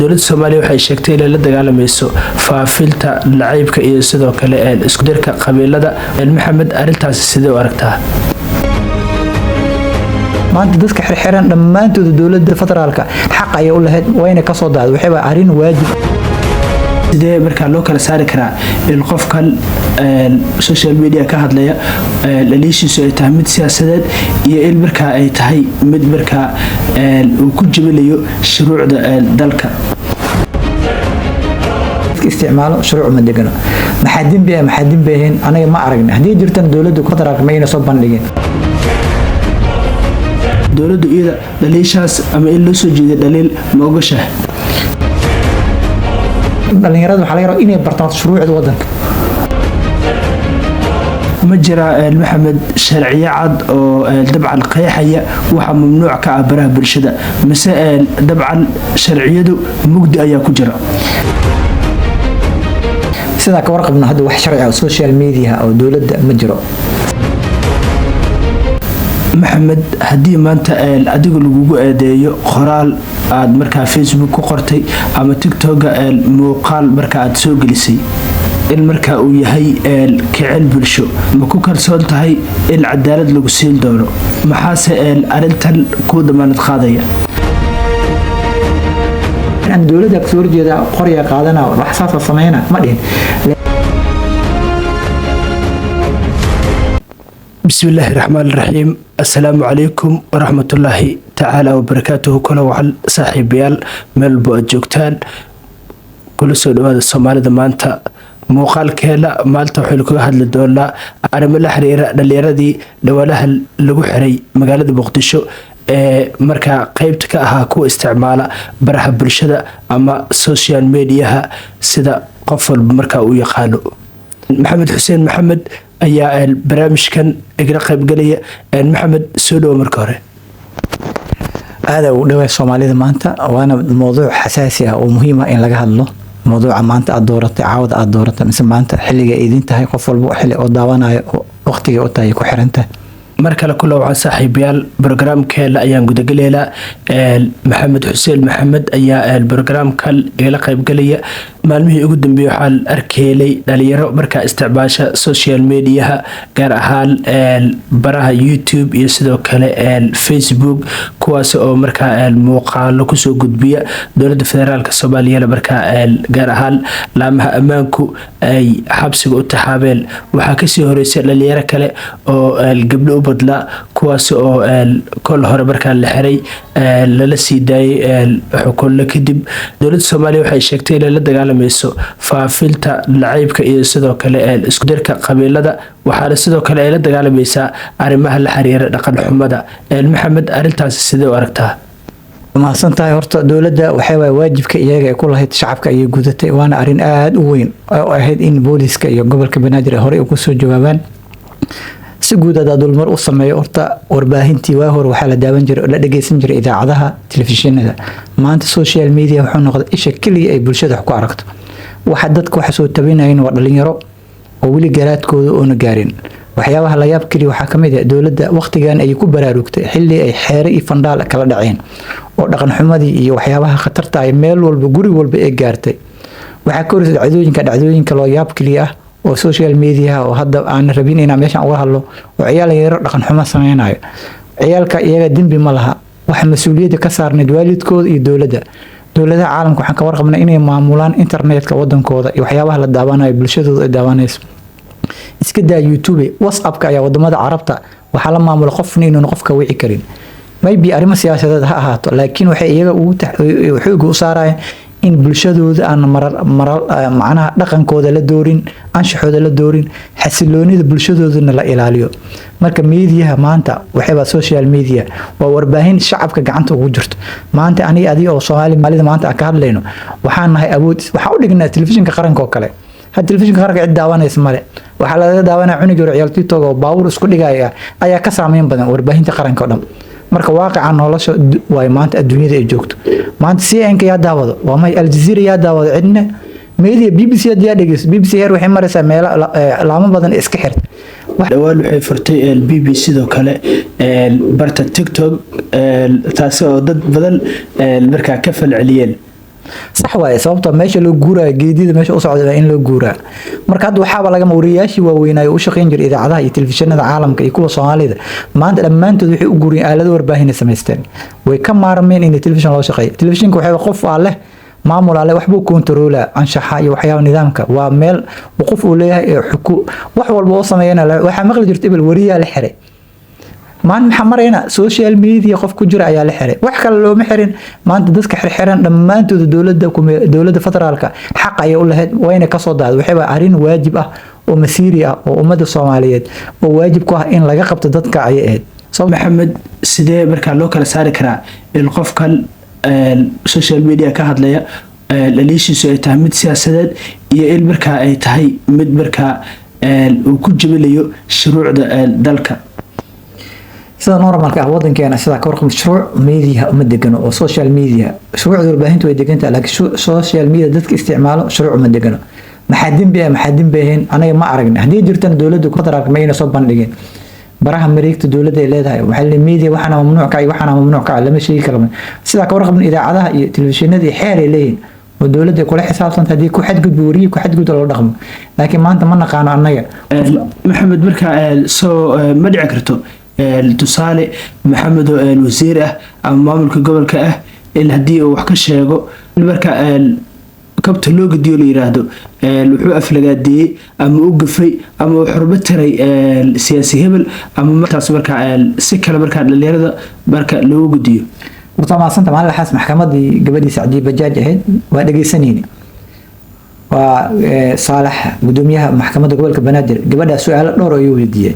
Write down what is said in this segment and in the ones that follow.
dowladda Soomaaliya waxay sheegtay inay la dagaalamayso faafinta nacaybka iyo sidoo kale isku dirka qabiilada. Maxamed, arintaas sidee u aragtaa? maanta dadka xirxiran dhammaantood dowladda federaalka xaq ay u lahayd wayna ka soo daad waxay arin waajib sidee marka loo kala saari karaa in qofkan social media ka hadlaya leeshiisu ay tahay mid siyaasadeed iyo in marka ay tahay mid marka uu ku jibinayo shuruucda dalka isticmaalo shuruuc ma degano maxadin been anaga ma aragna hadii jirtan dowladda federaalka ma ina soo bandhigin dowladdu iyada dhaliishaas ama in loo soo jeedo dhaliil ma ogashahay dhalinyarada waxa laga rabaa inay bartaan shuruucda wadanka ma jira Maxamed sharciyo cad oo dabcan qeexaya waxa mamnuuc ka ah baraha bulshada mise dabcan sharciyadu mugdi ayaa ku jira sida ka warqabna hadda wax sharci ah social media oo dowladda ma jiro maxamed haddii maanta adigu lagugu eedeeyo qoraal aad markaa Facebook ku qortay ama TikTok muuqaal markaa aad soo gelisay in markaa uu yahay kicil bulsho ma ku kalsoon tahay in cadaalad lagu siin doono maxaase arintan ku damaanad qaadaya aan dowladda ka soo horjeeda qorya qaadana wax saas sameeyna ma dhihin بسم الله الرحمن الرحيم السلام عليكم ورحمة الله تعالى وبركاته كل وعل صاحب يال ملبو جوكتان كل سود هذا الصومالي دمانتا موقال كيلا مالتا وحلكو هاد للدولة أنا من الحريرة دي دوالها لغو حري مقالة بوقتشو marka qaybta ka ahaa ku isticmaala baraha bulshada ama social media sida qof walba marka uu yaqaano maxamed xuseen maxamed ayaa barnaamijkan igala qayb galaya maxamed soo dhaw marka hore aad u dhawaay Soomaalida maanta waana mowduuc xasaasi ah oo muhiim ah in laga hadlo mowduuca maanta aad dooratay caawada aad dooratay mise maanta xilliga idin tahay qof walba xilli oo daawanayo waqtiga oo tahay ku xirantahay markale kula waxaan saaxiibayaal barnaamijkeena ayaan gudagaleela maxamed xuseen maxamed ayaa barnaamijkan igala qayb galaya maalmihii ugu dambeeyay waxaan arkeelay dhalinyaro markaa isticmaasha social media gaar ahaan baraha YouTube iyo sidoo kale Facebook kuwaas oo markaa muuqaalo ku soo gudbiya dowladda federaalka Soomaaliya markaa gaar ahaan laamaha ammaanku ay xabsiga u taxaabeen waxa ka sii horeysay dhalinyaro kale oo gabdho badla kuwaas oo kol hore markaa la xiray lala sii daayay xukunno kadib dowladda Soomaaliya waxay sheegtay inay la dagaalamayso faafinta nacaybka iyo sidoo kale isku dirka qabiilada waxaana sidoo kale ay la dagaalamaysaa arrimaha la xiriira dhaqan xumada maxamed arintaas sidee u aragtaa ma santahay horta dowladda waxay waajibka iyaga ay ku lahayd shacabka ay gudatay waana arin aad u weyn oo ahayd in booliska iyo gobolka Banaadir hore ugu soo jawaabaan si guud ah dulmar u sameeyo horta warbaahintii waa hore waxa la daawan jiray la dhageysan jiray idaacadaha telefishinada maanta social media wuxuu noqday isha kaliya ay bulshada ku aragto waxa dadku waxa soo tabinayeen waa dhalinyaro oo wali garaadkooda oo na gaarin waxyaabaha la yaab kaliya waxa kamid ah dowladda waqtigan ay ku baraarugtay xilli ay xeer iyo fandaal kala dhaceen oo dhaqan xumadii iyo waxyaabaha khatarta ay meel walba guri walba ay gaartay waxa ka horeysay dhacdooyinka loo yaab kaliya oo social media oo hadda aan rabin inaan meeshan uga hadlo oo ciyaal yar dhaqan xumo sameeynayo ciyaalka iyaga dambi ma laha waxa mas'uuliyadda ka saarnay waalidkooda iyo dowladda caalamka waxaan ka warqabnaa inay maamulaan internetka wadankooda iyo waxyaabaha la daawanayo bulshadooda ay daawanayso iska daa YouTube WhatsApp-ka ayaa wadamada Carabta waxa la maamula qofna inuu qofka wici karin maybe arrimo siyaasadeed ha ahaato laakiin waxay iyaga ugu u saarayaan in bulshadooda aan macnaha dhaqankooda la doorin anshaxooda la doorin xasiloonida bulshadoodana la ilaaliyo marka media maanta waxay social media waa warbaahin shacabka gacanta ugu jirto maanta aniga adiga oo Soomaalida maanta aan ka hadlayno waxaan nahay awood waxa u dhignaa telefishinka qaranka oo kale had telefishinka qaranka cid daawanaysa male waxa laga daawanaa cunug yar ciyaal TikTok oo baawur isku dhigaya ayaa ka saameyn badan warbaahinta qaranka oo dhan marka waaqica nolosha way maanta adduunyada ay joogto maanta CNN-ka yaa daawado waa may Al Jazeera yaa daawado cidna media BBC yaa dhageyso BBC heer waxay maraysaa meel laamo badan iska xirta dhawaan waxay furtay BBC sidoo kale barta TikTok taas oo dad badan markaa ka falceliyeen sax waaye sababta meesha loo guuraa geedida meesha u socda in loo guuraa marka hadda waxaaba lagama wariyaashii waaweynaayo u shaqayn jiray idaacadaha iyo telefishinada caalamka iyo kuwa Soomaalida maanta dhammaantood waxay u guuriyeen aalado warbaahin samaysteen way ka maarmeen in telefishin loo shaqeeyo telefishinka waxa qof leh maamul ale waxbuu kontaroolaa anshaxa iyo waxyaabo nidaamka waa meel qof uu leeyahay wax walba oo sameeyana waxa maqli jirtay bil wariyaa la xiray maan maxaa marayna social media qof ku jira ayaa la xiray wax kale looma xirin maanta dadka xirxiran dhammaantood dowladda federaalka xaq ay u lahayd wayna ka soo daad waxay arin waajib ah oo masiiri ah oo ummadda Soomaaliyeed oo waajib ku ah in laga qabto dadka ay ahayd maxamed sidee marka loo kala saari karaa in qofkan social media ka hadlaya dhaliishiisu ay tahay mid siyaasadeed iyo in markaa ay tahay mid markaa uu ku jabinayo shuruucda dalka sida normalka ah wadankeena sida ka warqab shuruuc media uma degano oo social media shuruucda warbaahintu way degantaa laakiin social media dadka isticmaalo shuruuc uma degano maxaa dambeeyeen anaga ma aragna hadii jirtan dawladdu ku federaalka ma inay soo bandhigeen baraha mareegta dawladda ay leedahay waxa la media waxana mamnuuc ka lama sheegi karo sida ka warqab idaacadaha iyo telefishinada iyo xeer ay leeyihiin oo dawladda kula xisaabtan hadii ku xadgudub wariye ku xadgudub loo dhaqmo laakiin maanta ma naqaano anaga maxamed marka soo ma dhici karto tusaale maxamed oo wasiir ah ama maamulka gobolka ah in hadii uu wax ka sheego marka kabta loo gadiyo la yiraahdo wuxuu aflagaadiyay ama u gafay ama uu xurba taray siyaasi hebel ama markaas marka si kale marka dhalinyarada marka loo gadiyo horta ma santa maalin xaas maxkamadii gabadhii Sacdi Bajaaj ahayd waa dhageysanayeen waa Saalax gudoomiyaha maxkamadda gobolka Banaadir gabadha su'aalo dhowr ayuu weydiiyay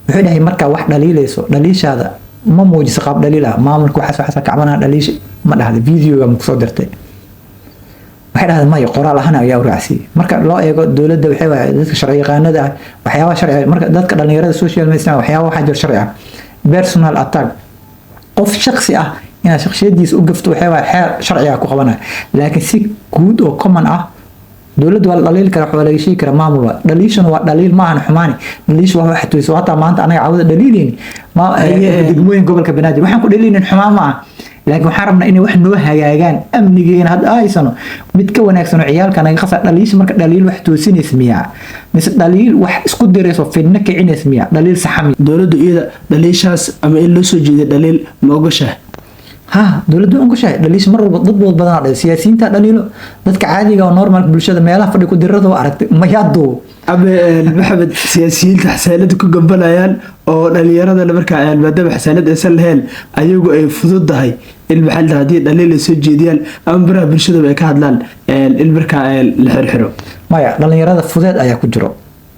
wuxuu dhahay marka wax dhaliilayso dhaliishaada ma muujiso qaab dhaliil ah maamulku waxa kacbana dhaliish ma dhahdo video ma soo dirtay waxay dhahdeen ma qoraal ahaan ayaa u raacsi marka loo eego dawladda waxay dadka sharci yaqaanada ah waxyaabo sharci marka dadka dhalinyarada social media waxyaabo waxa jir sharci ah personal attack qof shakhsi ah ina shakhsiyadiisa u gafto waxay xeer sharci ah ku qabanaa laakiin si guud oo common ah dawladdu waa dhaliil kara waxa laga sheegi kara maamul waa dhaliishan waa dhaliil ma ahan xumaani dhaliish waa wax tuuso hata maanta anaga caawada dhaliilin ma degmooyin gobolka Banaadir waxaan ku dhaliilin xumaan ma laakiin waxaan rabnaa inay wax noo hagaagaan amnigeena hadda aysano mid ka wanaagsan oo ciyaalka naga qasa dhaliish marka dhaliil wax toosinaysa miya mise dhaliil wax isku dirayso fidna kicinaysa miya dhaliil saxami dawladdu iyada dhaliishaas ama in loo soo jeedo dhaliil ma ogashahay dawladdu aan ku shahay dhaliish mar walba dad badan oo siyaasiyiinta dhaliilo dadka caadiga oo normal bulshada meelaha fadhi ku dirada oo aragtay ma yaado maxamed siyaasiyiinta xasaanada ku gambanayaan oo dhalinyarada marka maadaama xasaanad aysan lahayn ayagu ay fududahay in maxaa hadii dhaliil soo jeediyaan ama baraha bulshada ay ka hadlaan in marka la xirxiro maya dhalinyarada fudeed ayaa ku jiro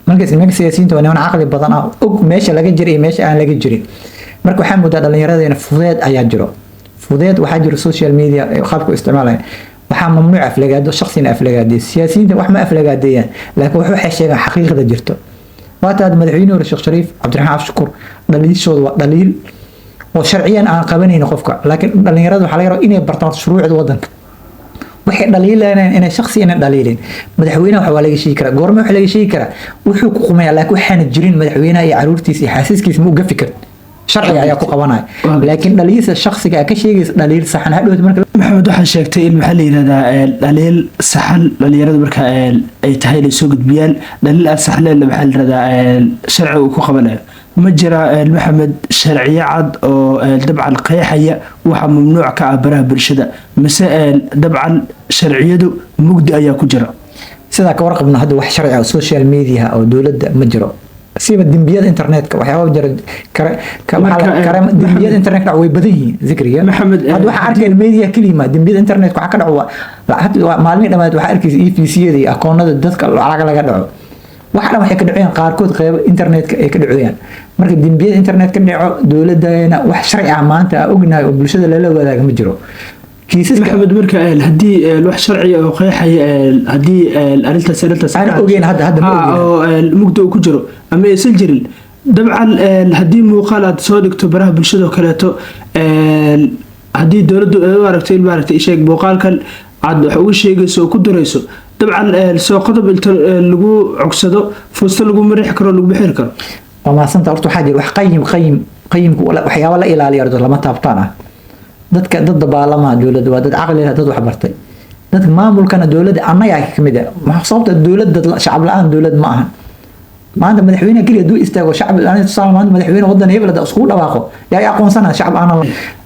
marka siyaasiyiinta waa aqli badan ah og meesha laga jiray meesha aan laga jirin marka waxaan moodaa dhalinyarada fudeed ayaa jiro fudeed waxa jiro social media qaabku isticmaalay waxa mamnuuc aflagaado shakhsina aflagaadey siyaasiyiinta wax ma aflagaadeeyaan laakiin waxay sheegaan xaqiiqada jirto waata madaxweynaha Sheekh Shariif Cabdiraxmaan Afshukur dhaliishooda waa dhaliil oo sharciyan aan qabanayno qofka laakiin dhalinyarada waxa laga rabaa inay bartaan shuruucda wadanka waxay dhaliilayaan inay shakhsiyan dhaliileen madaxweynaha waxa laga sheegi karaa goorma waxa laga sheegi karaa wuxuu ku qumay laakiin waxaan jirin madaxweynaha iyo caruurtiisa iyo xaasaskiisa ma uga fikir sharci ayaa ku qabanay laakiin dhaliisa shakhsiga ka sheegaysa dhaliil saxan hadhow marka maxamed waxa sheegtay in maxaa la yiraahdaa dhaliil saxan dhalinyarada marka ay tahay la soo gudbiyaan dhaliil saxan la maxaa la yiraahdaa sharci uu ku qabanayo ma jira maxamed sharciyo cad oo dabcan qeexaya waxa mamnuuc ka ah baraha bulshada mise dabcan sharciyadu mugdi ayaa ku jira sida ka warqabna hadda wax sharci ah social media oo dawladda ma jiro سيب الدنبيات انترنت وحياه جرى كرم دنبيات انترنت way badan yihiin zikriga maxamed hada waxa arkay media kelima dنبيات انترنت waxa ka dhaco maalin dhamaad waxa arkaysa EPC-yada iyo akoonada dadka lacag laga dhaco waxa dhan waxay ka dhaceen qaarkood qayb internetka ay ka dhacayaan marka dنبيات internet ka dhaco dawladana wax sharci ah maanta ognahay oo bulshada la wadaaga ma jiro kiisas maxamed marka hadii wax sharci oo qeexay hadii arintaas aan ogeyn hadda mugdo ku jiro ama aysan jirin dabcan hadii muuqaal aad soo dhigto baraha bulshada kaleeto hadii dawladdu ay u aragto in maaragtay sheeg muuqaalkan aad wax ugu sheegayso ku dirayso dabcan soo qodob inta lagu cogsado fuusta lagu marix karo lagu bixir karo wama santa horta waxa jira wax qayimku waxyaabo la ilaaliyo lama taabtaan ah dadka dad baalama dawladda waa dad aqli leh dad wax bartay dadka maamulkana dowladda annagaa ka mid ah sababta dowladda shacab la-aan dowlad ma ahan maanta madaxweyne kaliya duu istaago shacab tusaale maanta madaxweyne wadan hebel hadda iskugu dhawaaqo yaa aqoonsana shacab aan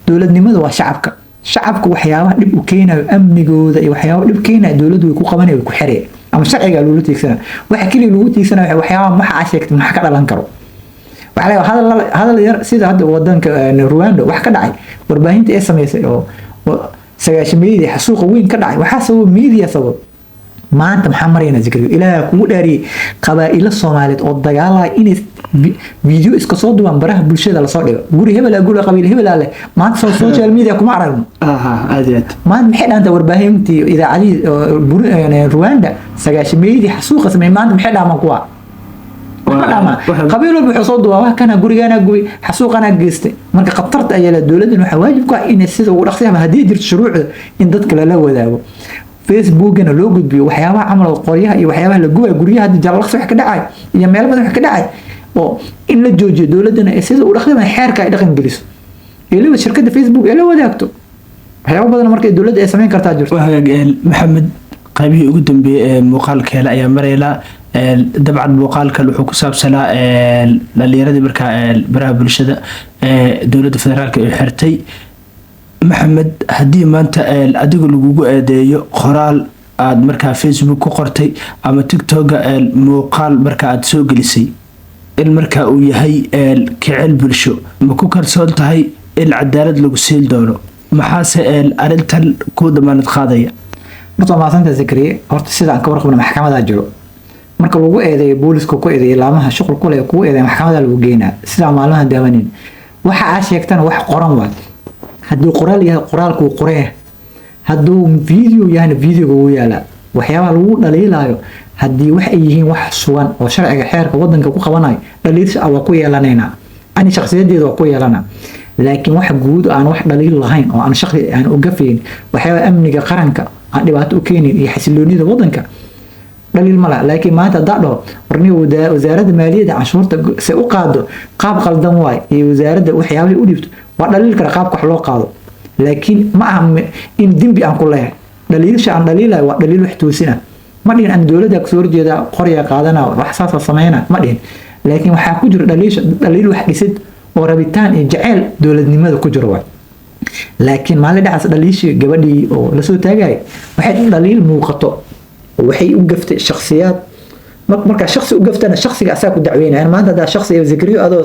dowladnimadu waa shacabka waxyaabaha dhib u keenayo amnigooda iyo waxyaabaha dhib keenayo dowladdu way ku qabanay way ku xireen ama sharciga loola tiigsana waxa kaliya lagu tiigsana waxyaabaha waxa sheegtay maxaa ka dhalan karo waxa la hadal yar sida hadda wadanka Rwanda wax ka dhacay warbaahinta ay sameysay oo sagaashameeyay xasuuq weyn ka dhacay waxa sabab media sabab maanta maxaa marayna zikriyo ilaaha kugu dhaariyay qabaa'ilo Soomaaliyeed oo dagaalaya in video iska soo duwan baraha bulshada la soo dhigo guri hebel guri qabiil hebel leh maanta social media kuma aragno aad maanta maxay dhaanta warbaahintii idaacadii Rwanda sagaashameeyay xasuuq sameeyay maanta maxay dhaaman kuwa qabiil walba wuxuu soo duwaa kana gurigaana gubi xasuuqana geystay marka qatarta ayaa dawladdu waxa waajib ku ah in sida ugu dhaqsiyaha hadii jirto shuruucda in dadka la wadaago Facebook-na loo gudbiyo waxyaabaha camal qoryaha iyo waxyaabaha la gubay guryaha hadii jalaqsi wax ka dhacay iyo meel badan wax ka dhacay oo in la joojiyo dawladana sida ugu dhaqsiyaha xeerka ay dhaqan geliso ilaa shirkadda Facebook ay la wadaagto waxyaabo badan markay dawladda ay sameyn kartaa jirto maxamed qaybihii ugu dambeeyay muuqaalkeela ayaa marayla dabcan muuqaalkan wuxuu ku saabsanaa dhalinyarada markaa baraha bulshada dowladda federaalka ay xirtay maxamed haddii maanta adigu lagugu eedeeyo qoraal aad markaa Facebook ku qortay ama TikTok muuqaal markaa aad soo gelisay in markaa uu yahay kicil bulsho ma ku kalsoon tahay in cadaalad lagu siin doono maxaase arintan ku damaanad qaadaya horta maasanta Zakariya horta sidaan ka warqabna maxkamada jiro marka lagu eedeeyo booliska ku eedeeyo laamaha shaqo ku leh ku eedeeyo maxkamada lagu geynaa sida maalmaha daawanin waxa ay sheegtaan wax qoran waa haddii qoraal yahay qoraalku qoree hadduu video yahay video uu yaala waxyaabaha lagu dhaliilaayo haddii wax ay yihiin wax sugan oo sharciga xeerka wadanka ku qabanayo dhaliilsha waa ku yeelanayna ani shakhsiyadeedu waa ku yeelana laakiin wax guud aan wax dhaliil lahayn oo aan shakhsi aan u gafayn waxyaabaha amniga qaranka aan dhibaato u keenin iyo xasiloonida wadanka دليل ملا لكن ما تدعو ورني وزارة المالية عشورة سأقعد قاب قلدم واي وزارة وحياوي أوليفت ودليل كرقاب كحلو قاضو لكن ما إن دين بأن كلها دليل شأن دليل ودليل وحتوسنا ما دين أن دولة كسور جدا قرية قادنا وحساسة صمينا ما دين لكن وحاكجر دليل وحكسد وربيتان جعل دولة نماذج كجر واي لكن ما لدى دليل شيء قبلي أو لسه تاجي واحد دليل موقته وحي وقفت الشخصيات marka shakhsi u gaftana shakhsiga asaa ku dacweynaa maanta hada shakhsi ay Zakariya adoo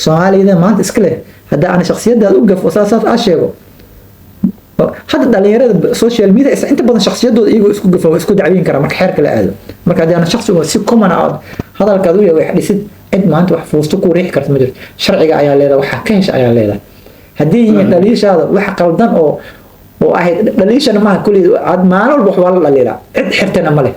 Soomaaliyeed maanta iskale hada aan shakhsiyadaada u gaf wasaasaad aan sheego hada dhalinyarada social media inta badan shakhsiyadooda iyagu isku gafo isku dacweyn kara marka xeerka la aado marka hada aan shakhsiga si common ah hadalkaadu yahay wax dhisid cid maanta wax fuusto ku riix karta ma jirto sharciga ayaa leedahay waxa ka hesha ayaa leedahay hadii dhalinyarada wax qaldan oo ahayd dhalinyarada ma kulli maalin walba wax wala dhaliila cid xirtana ma leh